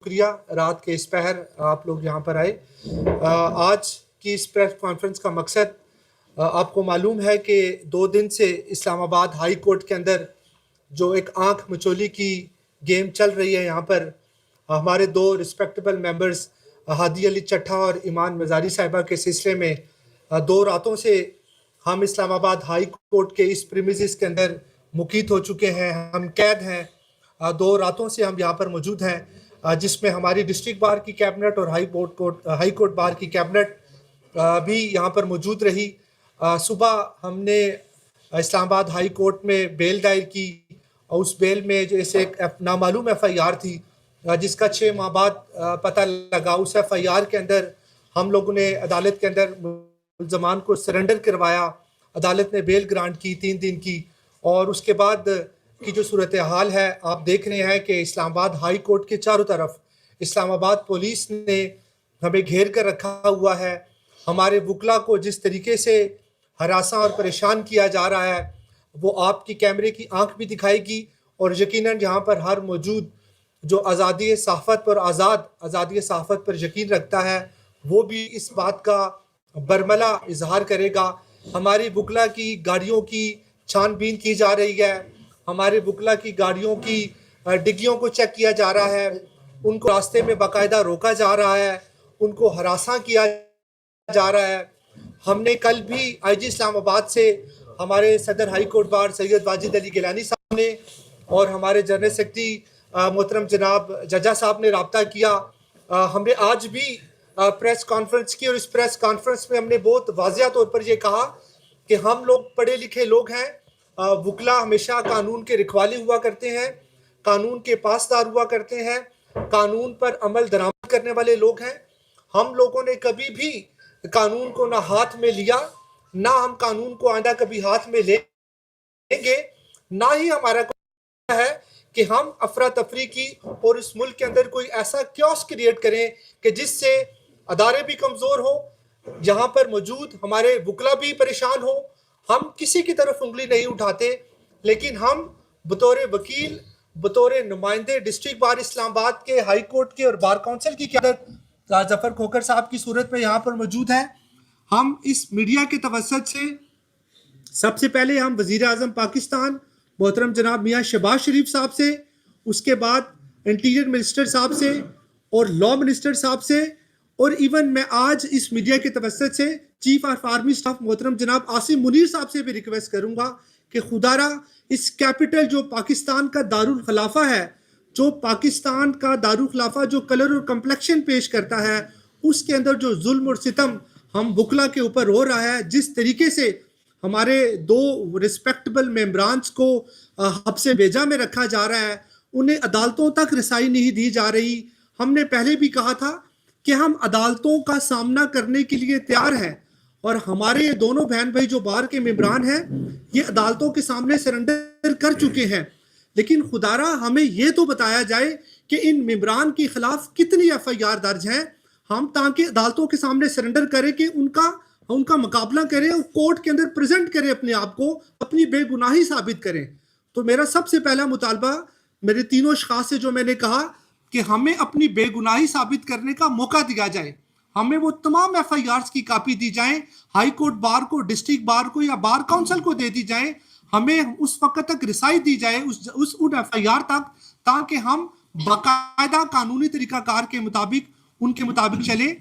شکریہ رات کے اس پہر آپ لوگ یہاں پر آئے۔ آج کی اس پریس کانفرنس کا مقصد آپ کو معلوم ہے کہ 2 دن سے اسلام آباد ہائی کورٹ کے اندر جو ایک آنکھ مچولی کی گیم چل رہی ہے، یہاں پر ہمارے 2 رسپیکٹیبل ممبرز ہادی علی چٹھا اور ایمان مزاری صاحبہ کے سلسلے میں 2 راتوں سے ہم اسلام آباد ہائی کورٹ کے اس پریمیسز کے اندر مقید ہو چکے ہیں، ہم قید ہیں۔ 2 راتوں سے ہم یہاں پر موجود ہیں، جس میں ہماری ڈسٹرکٹ بار کی کیبنٹ اور ہائی کورٹ بار کی کیبنٹ بھی یہاں پر موجود رہی۔ صبح ہم نے اسلام آباد ہائی کورٹ میں بیل دائر کی، اور اس بیل میں جیسے ایک نامعلوم ایف آئی آر تھی جس کا 6 ماہ بعد پتہ لگا۔ اس ایف آئی آر کے اندر ہم لوگوں نے عدالت کے اندر ملزمان کو سرنڈر کروایا، عدالت نے بیل گرانٹ کی 3 دن کی، اور اس کے بعد کی جو صورتحال ہے آپ دیکھ رہے ہیں کہ اسلام آباد ہائی کورٹ کے چاروں طرف اسلام آباد پولیس نے ہمیں گھیر کر رکھا ہوا ہے۔ ہمارے وکلا کو جس طریقے سے ہراساں اور پریشان کیا جا رہا ہے وہ آپ کی کیمرے کی آنکھ بھی دکھائے گی، اور یقیناً یہاں پر ہر موجود جو آزادی صحافت پر آزادی صحافت پر یقین رکھتا ہے وہ بھی اس بات کا برملا اظہار کرے گا۔ ہماری وکلا کی گاڑیوں کی چھان بین کی جا رہی ہے، ہمارے وکلا کی گاڑیوں کی ڈگیوں کو چیک کیا جا رہا ہے، ان کو راستے میں باقاعدہ روکا جا رہا ہے، ان کو ہراساں کیا جا رہا ہے۔ ہم نے کل بھی آئی جی اسلام آباد سے ہمارے صدر ہائی کورٹ بار سید واجد علی گیلانی صاحب نے اور ہمارے جنرل سیکرٹری محترم جناب ججا صاحب نے رابطہ کیا۔ ہم نے آج بھی پریس کانفرنس کی، اور اس پریس کانفرنس میں ہم نے بہت واضح طور پر یہ کہا کہ ہم لوگ پڑھے لکھے لوگ ہیں، وکلا ہمیشہ قانون کے رکھوالے ہوا کرتے ہیں، قانون کے پاسدار ہوا کرتے ہیں، قانون پر عمل درآمد کرنے والے لوگ ہیں۔ ہم لوگوں نے کبھی بھی قانون کو نہ ہاتھ میں لیا، نہ ہم قانون کو آئندہ کبھی ہاتھ میں لیں گے، نہ ہی ہمارا کوئی ہے کہ ہم افراتفری کی اور اس ملک کے اندر کوئی ایسا کیوس کریٹ کریں کہ جس سے ادارے بھی کمزور ہوں، یہاں پر موجود ہمارے وکلا بھی پریشان ہوں۔ ہم کسی کی طرف انگلی نہیں اٹھاتے، لیکن ہم بطور وکیل، بطور نمائندے ڈسٹرکٹ بار اسلام آباد کے، ہائی کورٹ کے اور بار کونسل کی قیادت ظفر کھوکھر صاحب کی صورت میں یہاں پر موجود ہیں۔ ہم اس میڈیا کے توسط سے سب سے پہلے ہم وزیر اعظم پاکستان محترم جناب میاں شہباز شریف صاحب سے، اس کے بعد انٹیریئر منسٹر صاحب سے اور لا منسٹر صاحب سے، اور ایون میں آج اس میڈیا کے توسط سے چیف آف آرمی سٹاف محترم جناب عاصم منیر صاحب سے بھی ریکویسٹ کروں گا کہ خدا را اس کیپٹل جو پاکستان کا دارالخلافہ ہے، جو پاکستان کا دارالخلافہ جو کلر اور کمپلیکشن پیش کرتا ہے، اس کے اندر جو ظلم اور ستم ہم وکلا کے اوپر ہو رہا ہے، جس طریقے سے ہمارے 2 رسپیکٹبل ممبرانز کو حبس بیجا میں رکھا جا رہا ہے، انہیں عدالتوں تک رسائی نہیں دی جا رہی۔ ہم نے پہلے بھی کہا تھا کہ ہم عدالتوں کا سامنا کرنے کے لیے تیار ہیں، اور ہمارے یہ دونوں بہن بھائی جو بار کے ممبران ہیں یہ عدالتوں کے سامنے سرنڈر کر چکے ہیں، لیکن خدا را ہمیں یہ تو بتایا جائے کہ ان ممبران کے خلاف کتنی ایف آئی آر درج ہیں، ہم تاکہ عدالتوں کے سامنے سرنڈر کریں کہ ان کا مقابلہ کریں اور کورٹ کے اندر پریزنٹ کریں، اپنے آپ کو اپنی بے گناہی ثابت کریں۔ تو میرا سب سے پہلا مطالبہ میرے تینوں اشخاص سے جو میں نے کہا کہ ہمیں اپنی بے گناہی ثابت کرنے کا موقع دیا جائے، ہمیں وہ تمام ایف آئی آرز کی کاپی دی جائیں، ہائی کورٹ بار کو، ڈسٹرکٹ بار کو یا بار کونسل کو دے دی جائیں، ہمیں اس وقت تک رسائی دی جائے ان ایف آئی آر تک، تاکہ ہم باقاعدہ قانونی طریقہ کار کے مطابق ان کے مطابق چلیں۔